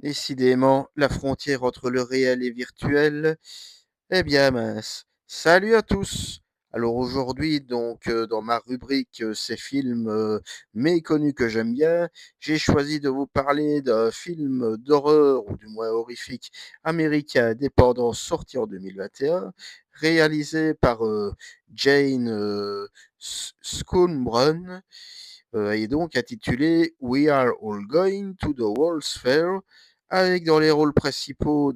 Décidément, la frontière entre le réel et virtuel est bien mince. Salut à tous! Alors aujourd'hui, dans ma rubrique ces films méconnus que j'aime bien, j'ai choisi de vous parler d'un film d'horreur, ou du moins horrifique, américain indépendant sorti en 2021, réalisé par Jane Schoonbrun, et donc intitulé We Are All Going to the World's Fair, avec dans les rôles principaux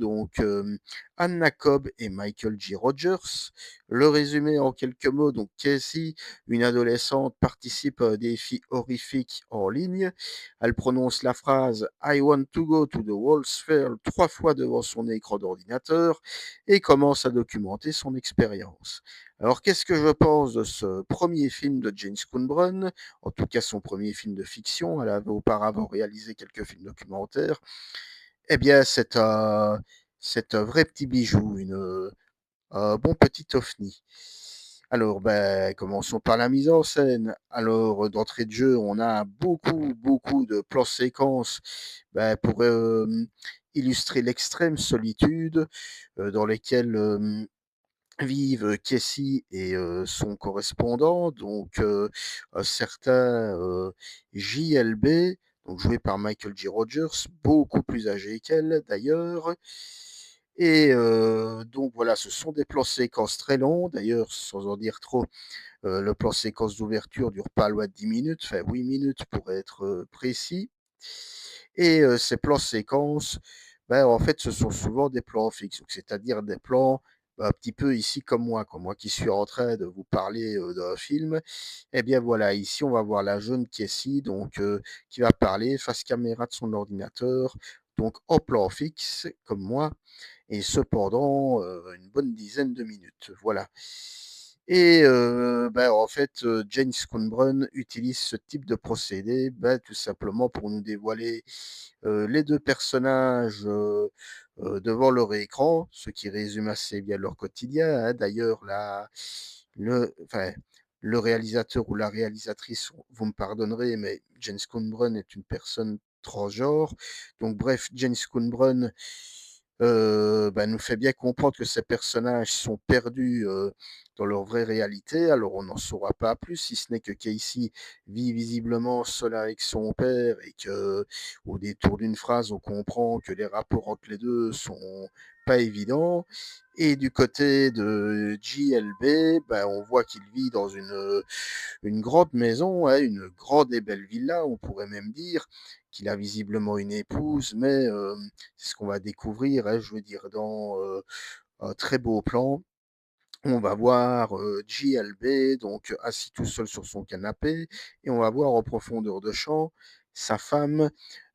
Anna Cobb et Michael G. Rogers. Le résumé en quelques mots, donc Casey, une adolescente, participe à un défi horrifique en ligne. Elle prononce la phrase I want to go to the World's Fair 3 fois devant son écran d'ordinateur et commence à documenter son expérience. Alors qu'est-ce que je pense de ce premier film de James Coonbrun, en tout cas son premier film de fiction? Elle avait auparavant réalisé quelques films documentaires. Eh bien, c'est un vrai petit bijou, un bon petit ovni. Alors, ben, commençons par la mise en scène. Alors, d'entrée de jeu, on a beaucoup de plans séquences pour illustrer l'extrême solitude dans lesquels vivent Casey et son correspondant, un certain JLB, donc joué par Michael G. Rogers, beaucoup plus âgé qu'elle d'ailleurs. Et donc voilà, ce sont des plans séquences très longs, d'ailleurs, sans en dire trop, le plan séquence d'ouverture dure pas loin de 10 minutes, enfin 8 minutes pour être précis. Et ces plans séquences, en fait, ce sont souvent des plans fixes, donc c'est-à-dire des plans un petit peu ici comme moi qui suis en train de vous parler d'un film. Eh bien voilà, ici on va voir la jeune Cassie, qui va parler face caméra de son ordinateur, donc en plan fixe, comme moi, et cependant une bonne dizaine de minutes. Voilà. Et en fait, James Coonbrun utilise ce type de procédé tout simplement pour nous dévoiler les deux personnages devant leur écran, ce qui résume assez bien leur quotidien, hein. D'ailleurs, enfin, le réalisateur ou la réalisatrice, vous me pardonnerez, mais James Coonbrun est une personne transgenre. Donc bref, James Coonbrun nous fait bien comprendre que ces personnages sont perdus dans leur vraie réalité. Alors on n'en saura pas plus, si ce n'est que Casey vit visiblement seul avec son père et que, au détour d'une phrase, on comprend que les rapports entre les deux sont pas évidents. Et du côté de JLB, on voit qu'il vit dans une grande maison, hein, une grande et belle villa, on pourrait même dire qu'il a visiblement une épouse, mais c'est ce qu'on va découvrir, hein, je veux dire, dans un très beau plan. On va voir JLB, donc assis tout seul sur son canapé, et on va voir en profondeur de champ sa femme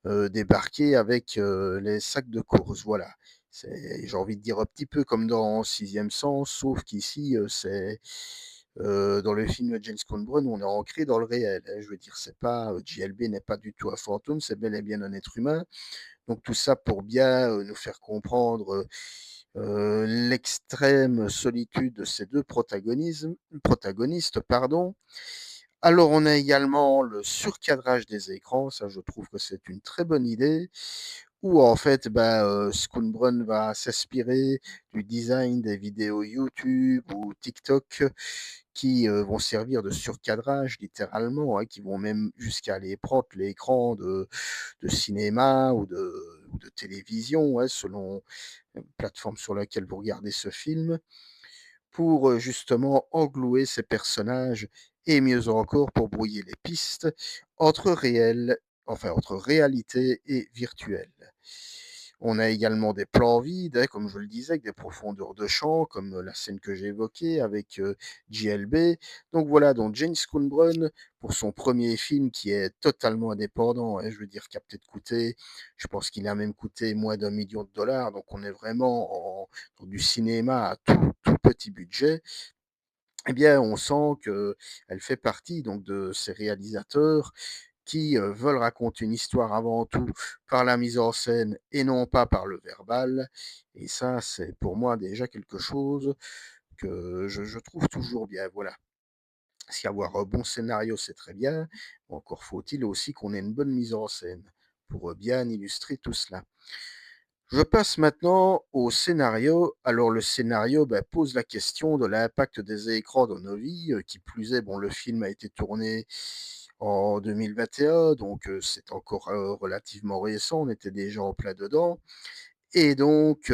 débarquer avec les sacs de course. Voilà. J'ai envie de dire un petit peu comme dans Sixième Sens, sauf qu'ici, c'est dans le film de James Cameron, on est ancré dans le réel, hein. Je veux dire, c'est pas JLB n'est pas du tout un fantôme, c'est bel et bien un être humain. Donc tout ça pour bien nous faire comprendre l'extrême solitude de ces deux protagonistes. Pardon. Alors on a également le surcadrage des écrans, ça je trouve que c'est une très bonne idée, où en fait Schoonbrun va s'inspirer du design des vidéos YouTube ou TikTok qui vont servir de surcadrage littéralement, hein, qui vont même jusqu'à aller prendre l'écran de cinéma ou de télévision, hein, selon la plateforme sur laquelle vous regardez ce film, pour justement englouer ces personnages et mieux encore pour brouiller les pistes entre réel, enfin entre réalité et virtuel. On a également des plans vides, hein, comme je le disais, avec des profondeurs de champ, comme la scène que j'ai évoquée avec JLB. Donc voilà, donc James Coonbrun, pour son premier film qui est totalement indépendant, hein, je veux dire, qui a peut-être coûté, je pense qu'il a même coûté moins d'1 million de dollars, donc on est vraiment dans du cinéma à tout petit budget. Eh bien, on sent qu'elle fait partie donc de ces réalisateurs qui veulent raconter une histoire avant tout par la mise en scène et non pas par le verbal. Et ça, c'est pour moi déjà quelque chose que je trouve toujours bien. Voilà. Si avoir un bon scénario, c'est très bien, encore faut-il aussi qu'on ait une bonne mise en scène. pour, bien illustrer tout cela. Je passe maintenant au scénario. Alors le scénario, bah, pose la question de l'impact des écrans dans nos vies, qui plus est, bon, le film a été tourné en 2021, donc c'est encore, relativement récent, on était déjà en plein dedans et donc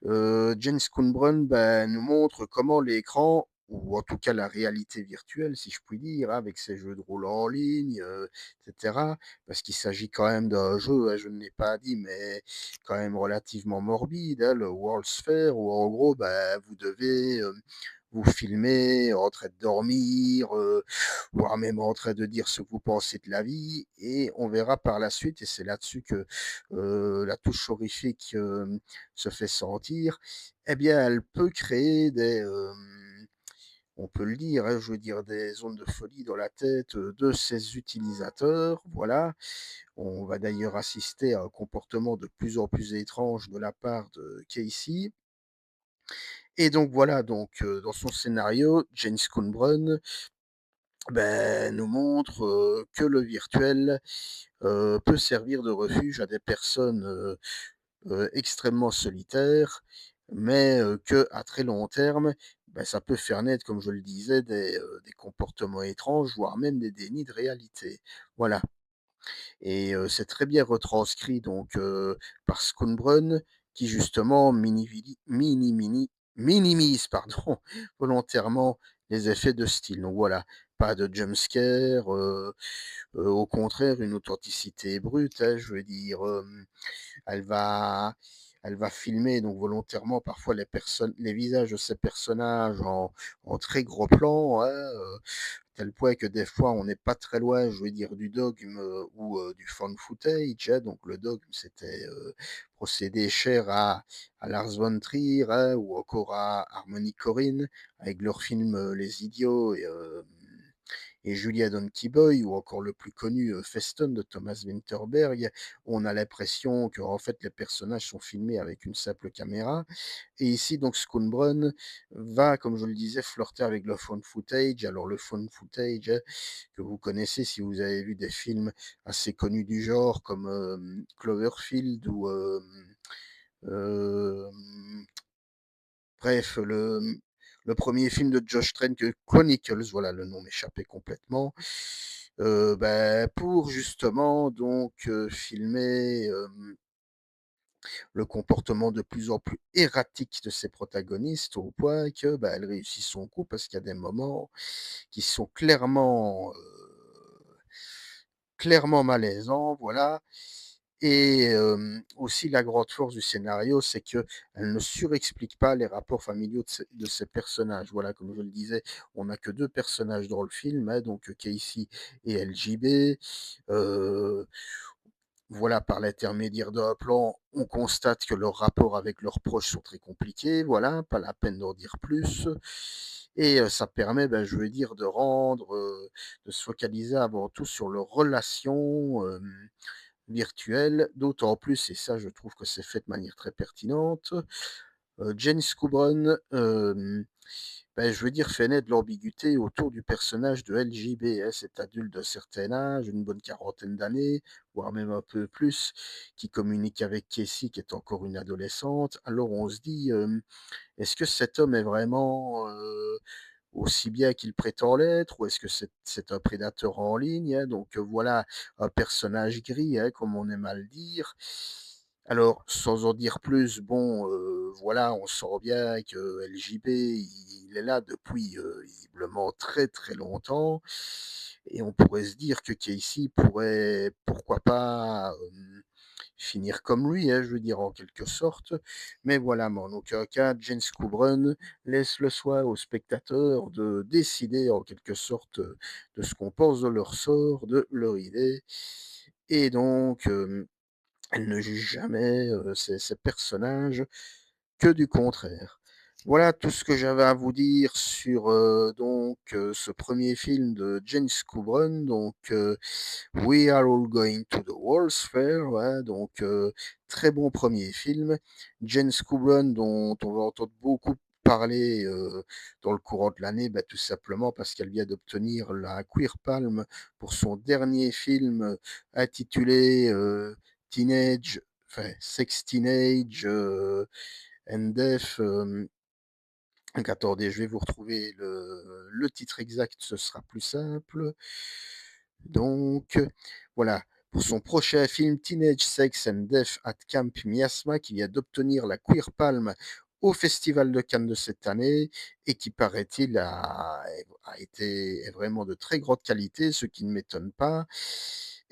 James Coonbrun, bah, nous montre comment l'écran, ou en tout cas la réalité virtuelle, si je puis dire, hein, avec ses jeux de rôle en ligne, et cetera. Parce qu'il s'agit quand même d'un jeu, hein, je ne l'ai pas dit, mais quand même relativement morbide, hein, le World's Fair, où en gros, bah, vous devez, vous filmer en train de dormir, voire même en train de dire ce que vous pensez de la vie et on verra par la suite et c'est là-dessus que, la touche horrifique, se fait sentir, eh bien, elle peut créer des, on peut le dire, hein, je veux dire des zones de folie dans la tête, de ses utilisateurs, voilà. On va d'ailleurs assister à un comportement de plus en plus étrange de la part de Casey et donc voilà, donc dans son scénario, James Coonbrun, nous montre, que le virtuel, peut servir de refuge à des personnes, extrêmement solitaires, mais qu'à très long terme, ça peut faire naître, comme je le disais, des comportements étranges, voire même des dénis de réalité. Voilà et c'est très bien retranscrit donc par Schoenbrunn qui justement minimise pardon, volontairement les effets de style. Donc voilà, pas de jump scare, au contraire une authenticité brute, hein, je veux dire, elle va elle va filmer donc volontairement parfois les visages de ces personnages en très gros plan, hein, tel point que des fois on n'est pas très loin, je veux dire, du dogme, ou du found footage, hein. Donc le dogme, c'était, procédé cher à Lars von Trier, hein, ou encore à Harmony Korine avec leur film, Les Idiots et Julia Donkey Boy ou encore le plus connu, Feston de Thomas Vinterberg, où on a l'impression que en fait les personnages sont filmés avec une simple caméra et ici donc Schoenbrunn va, comme je le disais, flirter avec le found footage. Alors le found footage, hein, que vous connaissez si vous avez vu des films assez connus du genre comme, Cloverfield ou, hem bref, le 1er film de Josh Trank, Chronicles, voilà, le nom m'échappait complètement, pour justement donc filmer, le comportement de plus en plus erratique de ses protagonistes au point que, elle réussit son coup parce qu'il y a des moments qui sont clairement malaisants, voilà et aussi la grande force du scénario, c'est qu'elle ne surexplique pas les rapports familiaux de ces personnages. Voilà, comme je le disais, on n'a que 2 personnages dans le film, hein, donc Casey et LJB. Heu, voilà, par l'intermédiaire d'un plan, on constate que leurs rapports avec leurs proches sont très compliqués, voilà, pas la peine d'en dire plus et ça permet, je veux dire, de se focaliser avant tout sur leurs relations, virtuelles, d'autant plus et ça je trouve que c'est fait de manière très pertinente, James Coburn, je veux dire, fait naître de l'ambiguïté autour du personnage de LJB, hein, cet adulte d'un certain âge, une bonne quarantaine d'années, voire même un peu plus, qui communique avec Casey, qui est encore une adolescente. Alors on se dit, est-ce que cet homme est vraiment, aussi bien qu'il prétend l'être ou est-ce que c'est un prédateur en ligne, hein? Donc voilà, un personnage gris, hein, comme on aime à le dire. Alors, sans en dire plus, bon, voilà, on sent bien que LJB, il est là depuis, visiblement très, très longtemps et on pourrait se dire que Casey pourrait, pourquoi pas, finir comme lui, hein, je veux dire en quelque sorte. Mais voilà, mais en aucun cas, James Coburn laisse le soin aux spectateurs de décider en quelque sorte, de ce qu'on pense de leur sort, de leur idée et donc elle ne juge jamais, ces personnages, que du contraire. Voilà tout ce que j'avais à vous dire sur, ce premier film de James Coburn, donc We Are All Going to the World's Fair, ouais, donc très bon premier film. James Coburn dont on va entendre beaucoup parler, dans le courant de l'année, bah, tout simplement parce qu'elle vient d'obtenir la Queer Palm pour son dernier film, intitulé, Teenage Sex, Teenage, and Death, donc attendez, je vais vous retrouver le titre exact, ce sera plus simple. Donc, voilà, pour son prochain film Teenage Sex and Death at Camp Miasma, qui vient d'obtenir la Queer Palm au Festival de Cannes de cette année et qui, paraît-il, est vraiment de très grande qualité, ce qui ne m'étonne pas.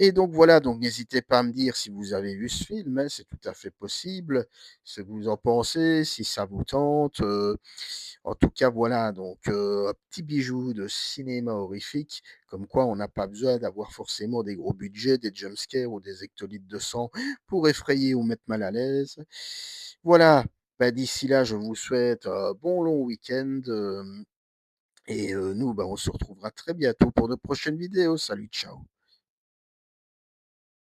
Et donc voilà, donc n'hésitez pas à me dire si vous avez vu ce film, hein, c'est tout à fait possible, ce que vous en pensez, si ça vous tente. En tout cas, voilà, donc un petit bijou de cinéma horrifique, comme quoi on n'a pas besoin d'avoir forcément des gros budgets, des jumpscares ou des hectolitres de sang pour effrayer ou mettre mal à l'aise. Voilà, bah, d'ici là, je vous souhaite un bon long week-end, et nous, bah, on se retrouvera très bientôt pour de prochaines vidéos. Salut, ciao.